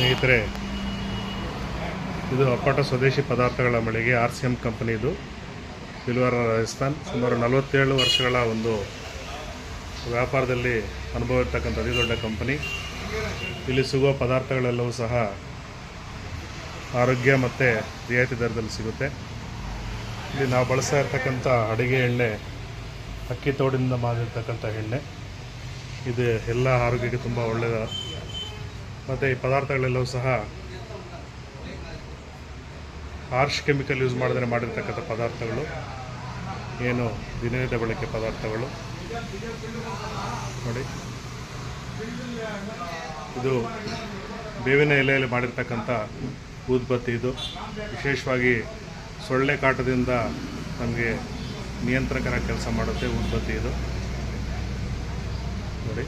ಸ್ನೇಹಿತರೆ, ಇದು ಅಪ್ಪಟ ಸ್ವದೇಶಿ ಪದಾರ್ಥಗಳ ಮಳಿಗೆ RCM ಕಂಪನಿದು ಭಿಲ್ವಾರ ರಾಜಸ್ಥಾನ್. ಸುಮಾರು 47 ವರ್ಷಗಳ ಒಂದು ವ್ಯಾಪಾರದಲ್ಲಿ ಅನುಭವ ಇರ್ತಕ್ಕಂಥ ಅತಿ ದೊಡ್ಡ ಕಂಪನಿ. ಇಲ್ಲಿ ಸಿಗುವ ಪದಾರ್ಥಗಳೆಲ್ಲವೂ ಸಹ ಆರೋಗ್ಯ ಮತ್ತು ರಿಯಾಯಿತಿ ದರದಲ್ಲಿ ಸಿಗುತ್ತೆ. ಇಲ್ಲಿ ನಾವು ಬಳಸ್ತಾ ಇರ್ತಕ್ಕಂಥ ಅಡುಗೆ ಎಣ್ಣೆ ಅಕ್ಕಿ ತೋಡಿನಿಂದ ಮಾಡಿರ್ತಕ್ಕಂಥ ಎಣ್ಣೆ. ಇದು ಎಲ್ಲ ಆರೋಗ್ಯಕ್ಕೆ ತುಂಬ ಒಳ್ಳೆಯದು. ಮತ್ತು ಈ ಪದಾರ್ಥಗಳೆಲ್ಲವೂ ಸಹ ಹಾರ್ಶ್ ಕೆಮಿಕಲ್ ಯೂಸ್ ಮಾಡಿದ್ರೆ ಮಾಡಿರ್ತಕ್ಕಂಥ ಪದಾರ್ಥಗಳು, ಏನು ದಿನನಿತ್ಯ ಬಳಕೆ ಪದಾರ್ಥಗಳು ನೋಡಿ. ಇದು ಬೇವಿನ ಎಲೆಯಲ್ಲಿ ಮಾಡಿರ್ತಕ್ಕಂಥ ಊದ್ಬತ್ತಿ. ಇದು ವಿಶೇಷವಾಗಿ ಸೊಳ್ಳೆ ಕಾಟದಿಂದ ನಮಗೆ ನಿಯಂತ್ರಕರ ಕೆಲಸ ಮಾಡುತ್ತೆ ಊದ್ಬತ್ತಿ ಇದು ನೋಡಿ.